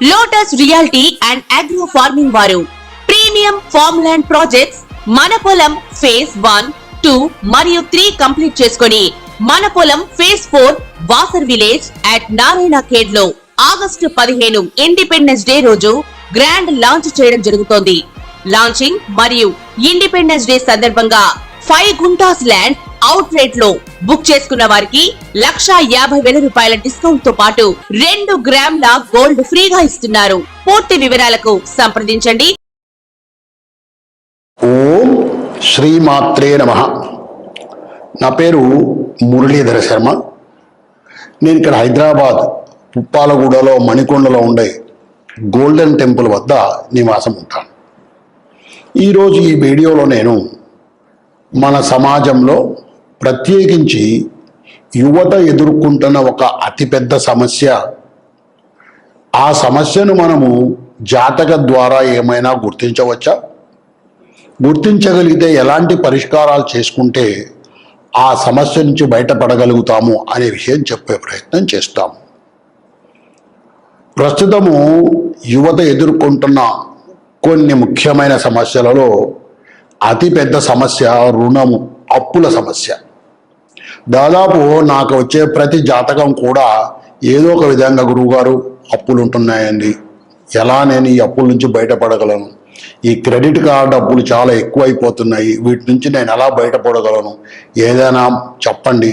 Lotus reality and agro farming వారు premium farm land projects మన పొలం ఫేజ్ 1, 2 మరియు 3 కంప్లీట్ చేసుకొని మన పొలం phase 4 Wasar village at Narayana Khed లో ఆగస్టు 15 ఇండిపెండెన్స్ డే రోజు గ్రాండ్ లాంచ్ చేయడం జరుగుతోంది. లాంచింగ్ మరియు ఇండిపెండెన్స్ డే సందర్భంగా 5 గుంటాస్ ల్యాండ్ అవుట్ రేట్ లో బుక్ చేసుకున్న వారికి 1,50,000 రూపాయల డిస్కౌంట్ తో పాటు 2 గ్రాముల గోల్డ్ ఫ్రీగా ఇస్తున్నారు. పూర్తి వివరాలకు సంప్రదించండి. ఓం శ్రీమాత్రే నమః. నా పేరు మురళీధర శర్మ. నేను ఇక్కడ హైదరాబాద్ పుప్పాలగూడలో మణికొండలో ఉండే గోల్డెన్ టెంపుల్ వద్ద నివాసం ఉంటాను. ఈరోజు ఈ వీడియోలో నేను మన సమాజంలో ప్రత్యేకించి యువత ఎదుర్కొంటున్న ఒక అతిపెద్ద సమస్య, ఆ సమస్యను మనము జాతక ద్వారా ఏమైనా గుర్తించవచ్చా, గుర్తించగలిగితే ఎలాంటి పరిష్కారాలు చేసుకుంటే ఆ సమస్య నుంచి బయటపడగలుగుతాము అనే విషయం చెప్పే ప్రయత్నం చేస్తాము. ప్రస్తుతము యువత ఎదుర్కొంటున్న కొన్ని ముఖ్యమైన సమస్యలలో అతిపెద్ద సమస్య రుణము, అప్పుల సమస్య. దాదాపు నాకు వచ్చే ప్రతి జాతకం కూడా ఏదో ఒక విధంగా గురువుగారు అప్పులు ఉంటున్నాయండి, ఎలా నేను ఈ అప్పుల నుంచి బయటపడగలను, ఈ క్రెడిట్ కార్డు అప్పులు చాలా ఎక్కువైపోతున్నాయి, వీటి నుంచి నేను ఎలా బయటపడగలను, ఏదైనా చెప్పండి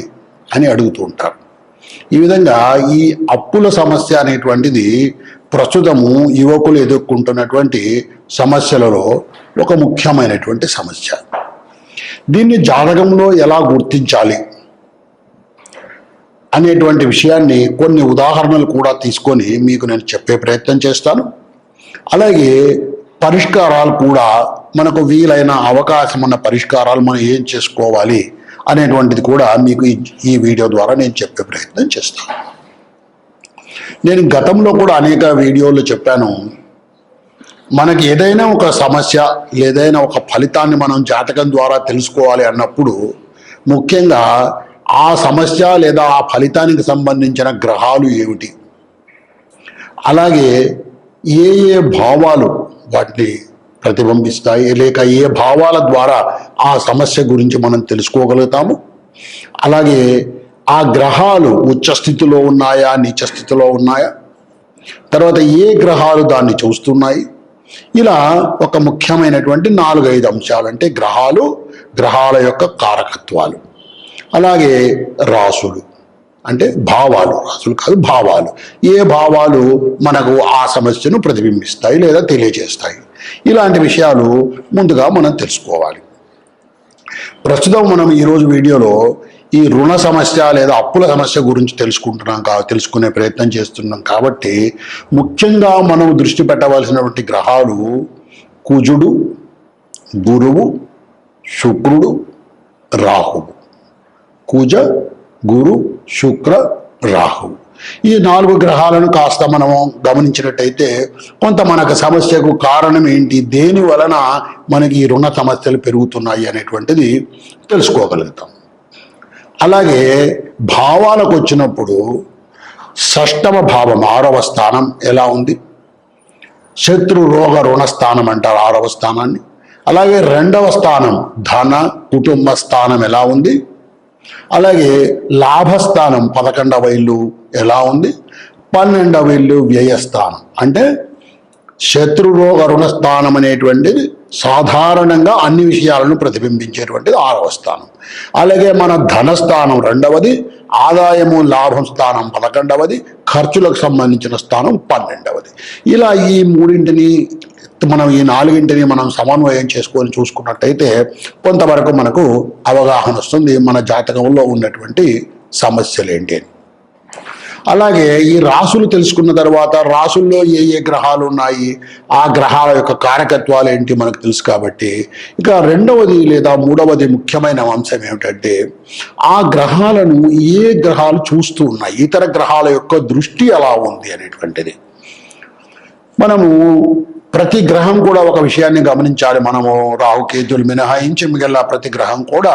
అని అడుగుతూ ఉంటారు. ఈ విధంగా ఈ అప్పుల సమస్య అనేటువంటిది ప్రస్తుతము యువకులు ఎదుర్కొంటున్నటువంటి సమస్యలలో ఒక ముఖ్యమైనటువంటి సమస్య. దీన్ని జాతకంలో ఎలా గుర్తించాలి అనేటువంటి విషయాన్ని కొన్ని ఉదాహరణలు కూడా తీసుకొని మీకు నేను చెప్పే ప్రయత్నం చేస్తాను. అలాగే పరిష్కారాలు కూడా, మనకు వీలైన అవకాశం ఉన్న పరిష్కారాలు మనం ఏం చేసుకోవాలి అనేటువంటిది కూడా మీకు ఈ వీడియో ద్వారా నేను చెప్పే ప్రయత్నం చేస్తాను. నేను గతంలో కూడా అనేక వీడియోలు చెప్పాను, మనకి ఏదైనా ఒక సమస్య ఏదైనా ఒక ఫలితాన్ని మనం జాతకం ద్వారా తెలుసుకోవాలి అన్నప్పుడు ముఖ్యంగా ఆ సమస్య లేదా ఆ ఫలితానికి సంబంధించిన గ్రహాలు ఏమిటి, అలాగే ఏ ఏ భావాలు వాటిని ప్రతిబింబిస్తాయి, లేక ఏ భావాల ద్వారా ఆ సమస్య గురించి మనం తెలుసుకోగలుగుతాము, అలాగే ఆ గ్రహాలు ఉచ్చ స్థితిలో ఉన్నాయా, నీచ స్థితిలో ఉన్నాయా, తర్వాత ఏ గ్రహాలు దాన్ని చూస్తున్నాయి, ఇలా ఒక ముఖ్యమైనటువంటి 4-5 అంశాలు. అంటే గ్రహాలు, గ్రహాల యొక్క కారకత్వాలు, అలాగే రాసులు అంటే భావాలు, రాసులు కాదు భావాలు, ఏ భావాలు మనకు ఆ సమస్యను ప్రతిబింబిస్తాయి లేదా తెలియజేస్తాయి, ఇలాంటి విషయాలు ముందుగా మనం తెలుసుకోవాలి. ప్రస్తుతం మనం ఈరోజు వీడియోలో ఈ రుణ సమస్య లేదా అప్పుల సమస్య గురించి తెలుసుకునే ప్రయత్నం చేస్తున్నాం. కాబట్టి ముఖ్యంగా మనం దృష్టి పెట్టవలసినటువంటి గ్రహాలు కుజుడు, గురువు, శుక్రుడు, రాహువు. కుజ, గురు, శుక్ర, రాహువు, ఈ 4 గ్రహాలను కాస్త మనము గమనించినట్టయితే కొంత మనకు సమస్యకు కారణం ఏంటి, దేని వలన మనకి ఈ రుణ సమస్యలు పెరుగుతున్నాయి అనేటువంటిది తెలుసుకోగలుగుతాం. అలాగే భావాలకు వచ్చినప్పుడు షష్టమ భావం 6వ స్థానం ఎలా ఉంది, శత్రు రోగ రుణ స్థానం అంటారు 6వ స్థానాన్ని. అలాగే 2వ స్థానం ధన కుటుంబ స్థానం ఎలా ఉంది, అలాగే లాభస్థానం 11వ ఇల్లు ఎలా ఉంది, 12వ ఇల్లు వ్యయస్థానం అంటే శత్రురోగ రుణస్థానం అనేటువంటిది సాధారణంగా అన్ని విషయాలను ప్రతిబింబించేటువంటిది 6వ స్థానం. అలాగే మన ధనస్థానం 2వది, ఆదాయము లాభం స్థానం 11వది, ఖర్చులకు సంబంధించిన స్థానం 12వది. ఇలా ఈ 3 మనం ఈ 4 మనం సమన్వయం చేసుకొని చూసుకున్నట్టయితే కొంతవరకు మనకు అవగాహన వస్తుంది మన జాతకంలో ఉన్నటువంటి సమస్యలు ఏంటి అని. అలాగే ఈ రాసులు తెలుసుకున్న తర్వాత రాసుల్లో ఏ ఏ గ్రహాలు ఉన్నాయి, ఆ గ్రహాల యొక్క కారకత్వాలు ఏంటి మనకు తెలుసు. కాబట్టి ఇక 2వది లేదా 3వది ముఖ్యమైన అంశం ఏమిటంటే ఆ గ్రహాలను ఏ గ్రహాలు చూస్తూ ఉన్నాయి, ఇతర గ్రహాల యొక్క దృష్టి ఎలా ఉంది అనేటువంటిది. మనము ప్రతి గ్రహం కూడా ఒక విషయాన్ని గమనించాలి. మనము రాహుకేతులు మినహాయించి మిగిలిన ప్రతి గ్రహం కూడా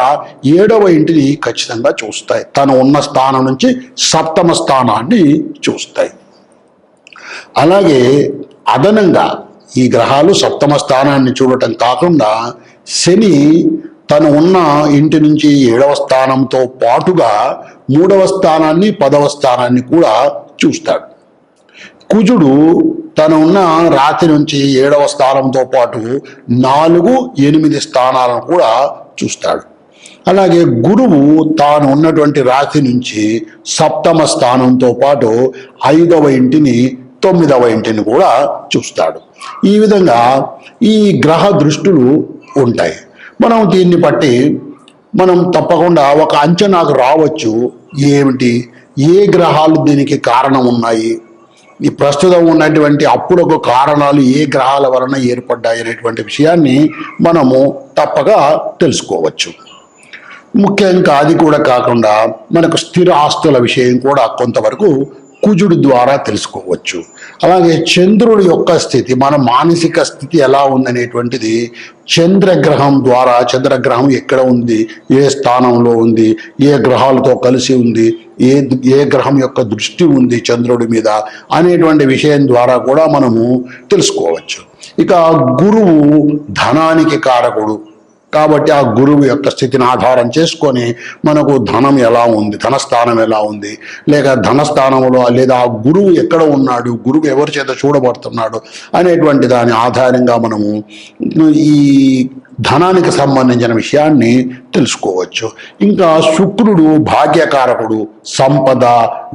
7వ ఇంటిని ఖచ్చితంగా చూస్తాయి, తను ఉన్న స్థానం నుంచి 7వ స్థానాన్ని చూస్తాయి. అలాగే అదనంగా ఈ గ్రహాలు సప్తమ స్థానాన్ని చూడటం కాకుండా శని తను ఉన్న ఇంటి నుంచి 7వ స్థానంతో పాటుగా 3వ స్థానాన్ని 10వ స్థానాన్ని కూడా చూస్తాడు. కుజుడు తను ఉన్న రాశి నుంచి 7వ స్థానంతో పాటు 4, 8 స్థానాలను కూడా చూస్తాడు. అలాగే గురువు తాను ఉన్నటువంటి రాశి నుంచి సప్తమ స్థానంతో పాటు 5వ ఇంటిని 9వ ఇంటిని కూడా చూస్తాడు. ఈ విధంగా ఈ గ్రహ దృష్టులు ఉంటాయి. మనం దీన్ని బట్టి మనం తప్పకుండా ఒక అంచనాకు రావచ్చు. ఏమిటి, ఏ గ్రహాలు దీనికి కారణం ఉన్నాయి, ఈ ప్రస్తుతం ఉన్నటువంటి అప్పులకు కారణాలు ఏ గ్రహాల వలన ఏర్పడ్డాయి అనేటువంటి విషయాన్ని మనము తప్పగా తెలుసుకోవచ్చు. ముఖ్యంగా అది కూడా కాకుండా మనకు స్థిర ఆస్తుల విషయం కూడా కొంతవరకు కుజుడు ద్వారా తెలుసుకోవచ్చు. అలాగే చంద్రుడి యొక్క స్థితి, మన మానసిక స్థితి ఎలా ఉందనేటువంటిది చంద్రగ్రహం ద్వారా, చంద్రగ్రహం ఎక్కడ ఉంది, ఏ స్థానంలో ఉంది, ఏ గ్రహాలతో కలిసి ఉంది, ఏ గ్రహం యొక్క దృష్టి ఉంది చంద్రుడి మీద అనేటువంటి విషయం ద్వారా కూడా మనము తెలుసుకోవచ్చు. ఇక గురువు ధనానికి కారకుడు కాబట్టి ఆ గురువు యొక్క స్థితిని ఆధారం చేసుకొని మనకు ధనం ఎలా ఉంది, ధనస్థానం ఎలా ఉంది, లేక ధనస్థానంలో లేదా ఆ గురువు ఎక్కడ ఉన్నాడు, గురువు ఎవరి చేత చూడబడుతున్నాడు అనేటువంటి దాని ఆధారంగా మనము ఈ ధనానికి సంబంధించిన విషయాన్ని తెలుసుకోవచ్చు. ఇంకా శుక్రుడు భాగ్యకారకుడు, సంపద,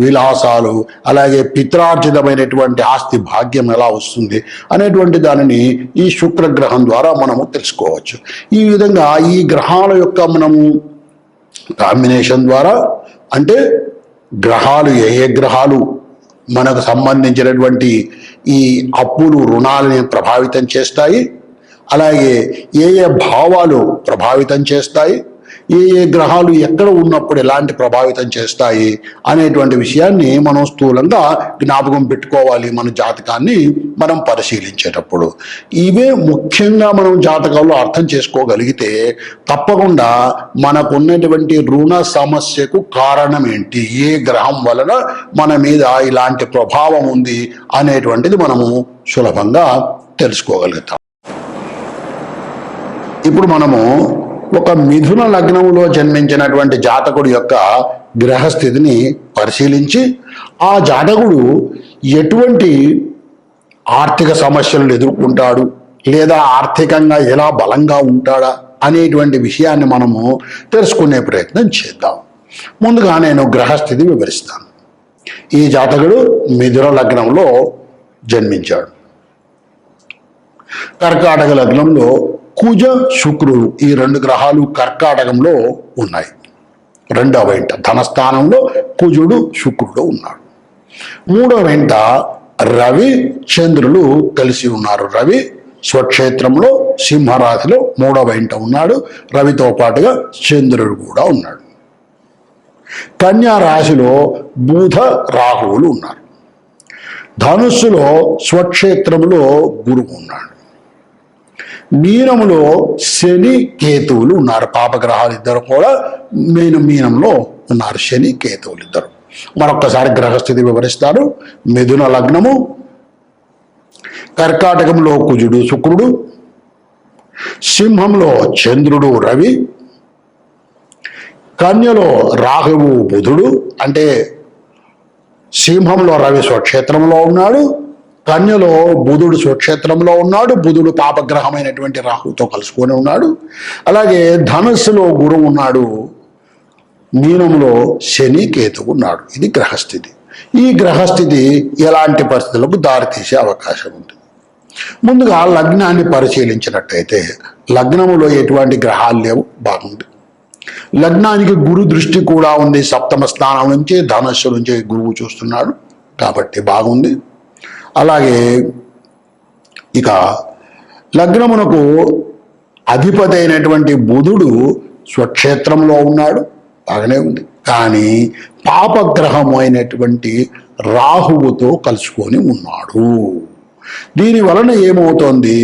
విలాసాలు, అలాగే పిత్రార్జితమైనటువంటి ఆస్తి భాగ్యం ఎలా వస్తుంది అనేటువంటి దానిని ఈ శుక్రగ్రహం ద్వారా మనము తెలుసుకోవచ్చు. ఈ విధంగా ఈ గ్రహాల యొక్క మనము కాంబినేషన్ ద్వారా, అంటే గ్రహాలు ఏ గ్రహాలు మనకు సంబంధించినటువంటి ఈ అప్పులు, రుణాలని ప్రభావితం చేస్తాయి, అలాగే ఏ భావాలు ప్రభావితం చేస్తాయి, ఏ గ్రహాలు ఎక్కడ ఉన్నప్పుడు ఎలాంటి ప్రభావితం చేస్తాయి అనేటువంటి విషయాన్ని మనం స్థూలంగా జ్ఞాపకం పెట్టుకోవాలి మన జాతకాన్ని మనం పరిశీలించేటప్పుడు. ఇవే ముఖ్యంగా మనం జాతకంలో అర్థం చేసుకోగలిగితే తప్పకుండా మనకున్నటువంటి రుణ సమస్యకు కారణం ఏంటి, ఏ గ్రహం వలన మన మీద ఇలాంటి ప్రభావం ఉంది అనేటువంటిది మనము సులభంగా తెలుసుకోగలుగుతాం. ఇప్పుడు మనము ఒక మిథున లగ్నంలో జన్మించినటువంటి జాతకుడి యొక్క గ్రహస్థితిని పరిశీలించి ఆ జాతకుడు ఎటువంటి ఆర్థిక సమస్యలను ఎదుర్కొంటాడు, లేదా ఆర్థికంగా ఎలా బలంగా ఉంటాడా అనేటువంటి విషయాన్ని మనము తెలుసుకునే ప్రయత్నం చేద్దాం. ముందుగా నేను గ్రహస్థితి వివరిస్తాను. ఈ జాతకుడు మిథున లగ్నంలో జన్మించాడు. కర్కాటక లగ్నంలో కుజ, శుక్రుడు ఈ 2 గ్రహాలు కర్కాటకంలో ఉన్నాయి. 2వ వెంట ధనస్థానంలో కుజుడు, శుక్రుడు ఉన్నాడు. 3వ వెంట రవి, చంద్రులు కలిసి ఉన్నారు. రవి స్వక్షేత్రంలో సింహరాశిలో 3వ వెంట ఉన్నాడు. రవితో పాటుగా చంద్రుడు కూడా ఉన్నాడు. కన్యా రాశిలో బుధ, రాహువులు ఉన్నారు. ధనుస్సులో స్వక్షేత్రంలో గురువు ఉన్నాడు. మీనములో శని, కేతువులు ఉన్నారు. పాపగ్రహాలు ఇద్దరు కూడా మీనంలో ఉన్నారు. శని, కేతువులు ఇద్దరు. మరొక్కసారి గ్రహస్థితి వివరిస్తారు. మిథున లగ్నము, కర్కాటకంలో కుజుడు, శుక్రుడు, సింహంలో చంద్రుడు, రవి, కన్యలో రాహువు, బుధుడు. అంటే సింహంలో రవి స్వక్షేత్రంలో ఉన్నాడు, కన్యలో బుధుడు స్వక్షేత్రంలో ఉన్నాడు. బుధుడు పాపగ్రహమైనటువంటి రాహుతో కలుసుకొని ఉన్నాడు. అలాగే ధనుస్సులో గురువు ఉన్నాడు. మీనంలో శని, కేతువు ఉన్నాడు. ఇది గ్రహస్థితి. ఈ గ్రహస్థితి ఎలాంటి పరిస్థితులకు దారితీసే అవకాశం ఉంది. ముందుగా లగ్నాన్ని పరిశీలించినట్టయితే లగ్నములో ఎటువంటి గ్రహాలు లేవు, బాగుంది. లగ్నానికి గురు దృష్టి కూడా ఉంది. సప్తమ స్థానం నుంచి, ధనస్సు నుంచి గురువు చూస్తున్నాడు కాబట్టి బాగుంది. అలాగే ఇక లగ్నమునకు అధిపతి అయినటువంటి బుధుడు స్వక్షేత్రంలో ఉన్నాడు, బాగానే ఉంది. కానీ పాపగ్రహం అయినటువంటి రాహువుతో కలుసుకొని ఉన్నాడు. దీని వలన ఏమవుతోంది,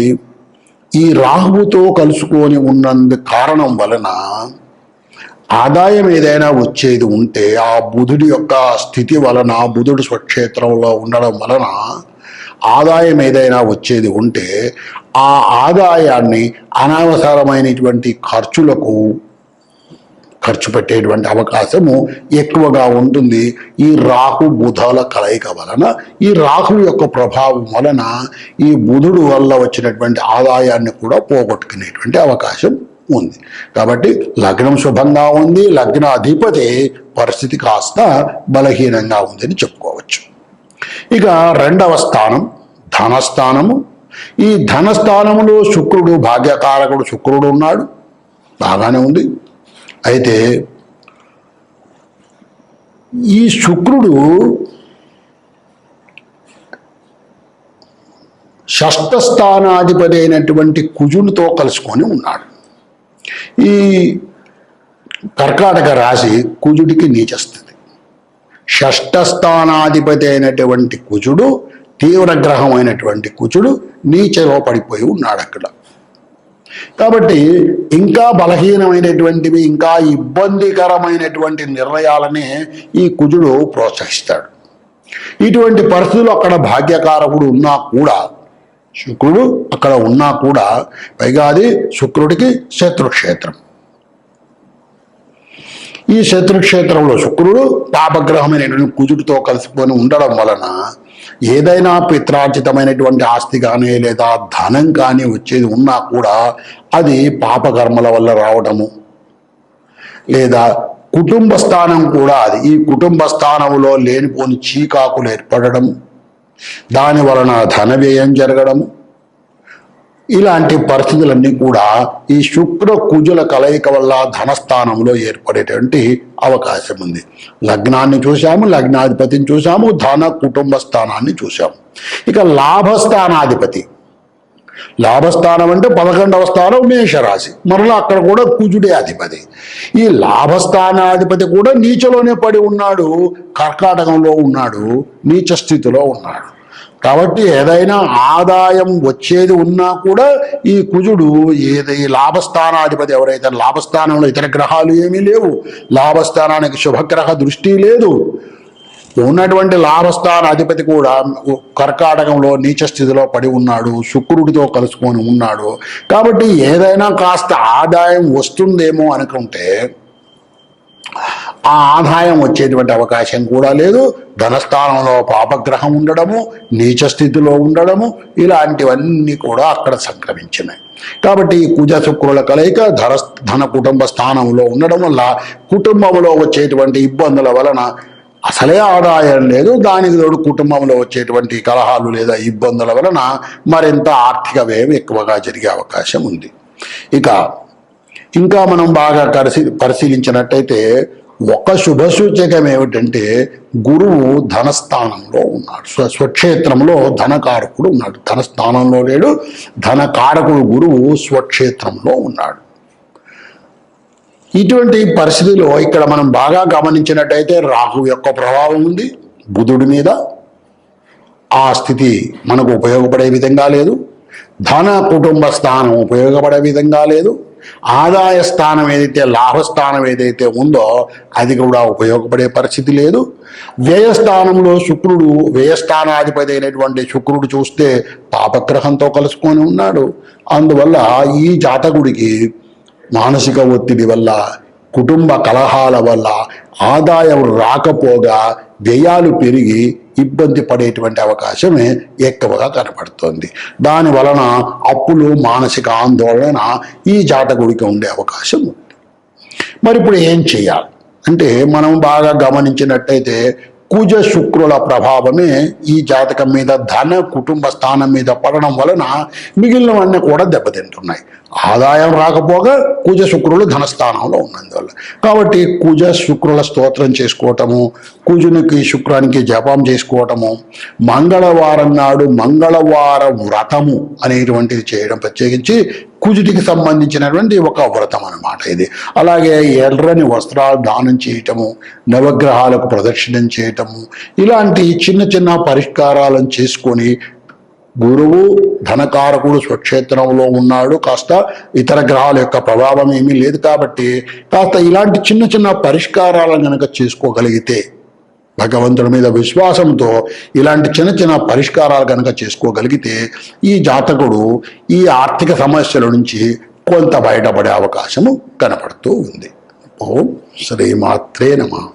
ఈ రాహువుతో కలుసుకొని ఉన్నందు కారణం వలన ఆదాయం ఏదైనా వచ్చేది ఉంటే ఆ బుధుడి యొక్క స్థితి వలన, బుధుడు స్వక్షేత్రంలో ఉండడం వలన ఆదాయం ఏదైనా వచ్చేది ఉంటే ఆ ఆదాయాన్ని అనవసరమైనటువంటి ఖర్చులకు ఖర్చు పెట్టేటువంటి అవకాశము ఎక్కువగా ఉంటుంది. ఈ రాహు బుధాల కలయిక వలన, ఈ రాహు యొక్క ప్రభావం వలన ఈ బుధుడు వల్ల వచ్చినటువంటి ఆదాయాన్ని కూడా పోగొట్టుకునేటువంటి అవకాశం ఉంది. కాబట్టి లగ్నం శుభంగా ఉంది, లగ్న అధిపతి పరిస్థితి కాస్త బలహీనంగా ఉందని చెప్పుకోవచ్చు. ఇక రెండవ స్థానం ధనస్థానము. ఈ ధనస్థానములో శుక్రుడు, భాగ్యకారకుడు శుక్రుడు ఉన్నాడు, బాగానే ఉంది. అయితే ఈ శుక్రుడు షష్ఠ స్థానాధిపతి అయినటువంటి కుజునితో కలుసుకొని ఉన్నాడు. ఈ కర్కాటక రాశి కుజుడికి నీచస్థితి. షష్ఠ స్థానాధిపతి అయినటువంటి కుజుడు, తీవ్ర గ్రహం అయినటువంటి కుజుడు నీచలో పడిపోయి ఉన్నాడు అక్కడ. కాబట్టి ఇంకా బలహీనమైనటువంటివి, ఇంకా ఇబ్బందికరమైనటువంటి నిర్ణయాలనే ఈ కుజుడు ప్రోత్సహిస్తాడు. ఇటువంటి పరిస్థితులు అక్కడ భాగ్యకారకుడు ఉన్నా కూడా, శుక్రుడు అక్కడ ఉన్నా కూడా, పైగా అది శుక్రుడికి శత్రుక్షేత్రం. ఈ శత్రుక్షేత్రంలో శుక్రుడు పాపగ్రహమైనటువంటి కుజుడితో కలిసిపోయి ఉండడం వలన ఏదైనా పిత్రార్జితమైనటువంటి ఆస్తి కానీ లేదా ధనం కానీ వచ్చేది ఉన్నా కూడా అది పాపకర్మల వల్ల రావడము, లేదా కుటుంబ స్థానం కూడా అది ఈ కుటుంబ స్థానంలో లేనిపోని చీకాకులు ఏర్పడడం, దాని వలన ధన వ్యయం జరగడము, ఇలాంటి పరిస్థితులన్నీ కూడా ఈ శుక్ర కుజుల కలయిక వల్ల ధనస్థానంలో ఏర్పడేటువంటి అవకాశం ఉంది. లగ్నాన్ని చూసాము, లగ్నాధిపతిని చూసాము, ధన కుటుంబ స్థానాన్ని చూసాము. ఇక లాభస్థానాధిపతి, లాభస్థానం అంటే 11వ స్థానం మేషరాశి, మరలా అక్కడ కూడా కుజుడే అధిపతి. ఈ లాభస్థానాధిపతి కూడా నీచలోనే పడి ఉన్నాడు, కర్కాటకంలో ఉన్నాడు, నీచ స్థితిలో ఉన్నాడు. కాబట్టి ఏదైనా ఆదాయం వచ్చేది ఉన్నా కూడా ఈ కుజుడు ఈ లాభస్థానాధిపతి ఎవరైతే, లాభస్థానంలో ఇతర గ్రహాలు ఏమీ లేవు, లాభస్థానానికి శుభగ్రహ దృష్టి లేదు, ఉన్నటువంటి లాభస్థాన అధిపతి కూడా కర్కాటకంలో నీచ స్థితిలో పడి ఉన్నాడు, శుక్రుడితో కలుసుకొని ఉన్నాడు. కాబట్టి ఏదైనా కాస్త ఆదాయం వస్తుందేమో అనుకుంటే ఆ ఆదాయం వచ్చేటువంటి అవకాశం కూడా లేదు. ధనస్థానంలో పాపగ్రహం ఉండడము, నీచ స్థితిలో ఉండడము, ఇలాంటివన్నీ కూడా అక్కడ సంక్రమించినాయి. కాబట్టి ఈ కుజ శుక్రుల కలయిక ధన కుటుంబ స్థానంలో ఉండడం వల్ల కుటుంబంలో వచ్చేటువంటి ఇబ్బందుల వలన అసలే ఆదాయం లేదు, దానికి తోడు కుటుంబంలో వచ్చేటువంటి కలహాలు లేదా ఇబ్బందుల వలన మరింత ఆర్థిక వ్యయం ఎక్కువగా జరిగే అవకాశం ఉంది. ఇంకా మనం బాగా పరిశీలించినట్టయితే ఒక శుభ సూచకం ఏమిటంటే గురువు ధనస్థానంలో ఉన్నాడు, స్వక్షేత్రంలో ధనకారకుడు ఉన్నాడు. ధనస్థానంలో లేడు, ధనకారకుడు గురువు స్వక్షేత్రంలో ఉన్నాడు. ఇటువంటి పరిస్థితిలో ఇక్కడ మనం బాగా గమనించినట్టయితే రాహు యొక్క ప్రభావం ఉంది బుధుడి మీద. ఆ స్థితి మనకు ఉపయోగపడే విధంగా లేదు. ధన కుటుంబ స్థానం ఉపయోగపడే విధంగా లేదు. ఆదాయ స్థానం ఏదైతే, లాభస్థానం ఏదైతే ఉందో అది కూడా ఉపయోగపడే పరిస్థితి లేదు. వ్యయస్థానంలో శుక్రుడు, వ్యయస్థానాధిపతి అయినటువంటి శుక్రుడు చూస్తే పాపగ్రహంతో కలుసుకొని ఉన్నాడు. అందువల్ల ఈ జాతకుడికి మానసిక ఒత్తిడి వల్ల, కుటుంబ కలహాల వల్ల ఆదాయం రాకపోగా వ్యయాలు పెరిగి ఇబ్బంది పడేటువంటి అవకాశమే ఎక్కువగా కనపడుతుంది. దాని వలన అప్పులు, మానసిక ఆందోళన ఈ జాతకుడికి ఉండే అవకాశం ఉంది. మరి ఇప్పుడు ఏం చేయాలి అంటే, మనం బాగా గమనించినట్టయితే కుజ శుక్రుల ప్రభావమే ఈ జాతకం మీద, ధన కుటుంబ స్థానం మీద పడడం వలన మిగిలినవన్నీ కూడా దెబ్బతింటున్నాయి. ఆదాయం రాకపోగా కుజ శుక్రులు ధనస్థానంలో ఉన్నందువల్ల. కాబట్టి కుజ శుక్రుల స్తోత్రం చేసుకోవటము, కుజునికి శుక్రానికి జపం చేసుకోవటము, మంగళవారం నాడు మంగళవార వ్రతము అనేటువంటిది చేయడం, ప్రత్యేకించి కుజుడికి సంబంధించినటువంటి ఒక వ్రతం అన్నమాట ఇది. అలాగే ఎర్రని వస్త్రాలు దానం చేయటము, నవగ్రహాలకు ప్రదక్షిణం చేయటము, ఇలాంటి చిన్న చిన్న పరిష్కారాలను చేసుకొని, గురువు ధనకారకుడు స్వక్షేత్రంలో ఉన్నాడు, కాస్త ఇతర గ్రహాల యొక్క ప్రభావం ఏమీ లేదు కాబట్టి కాస్త ఇలాంటి చిన్న చిన్న పరిష్కారాలను కనుక చేసుకోగలిగితే భగవంతుడి మీద విశ్వాసంతో ఇలాంటి చిన్న చిన్న పరిష్కారాలు కనుక చేసుకోగలిగితే ఈ జాతకుడు ఈ ఆర్థిక సమస్యల నుంచి కొంత బయటపడే అవకాశము కనపడుతూ ఉంది. ఓం శ్రీమాత్రే నమః.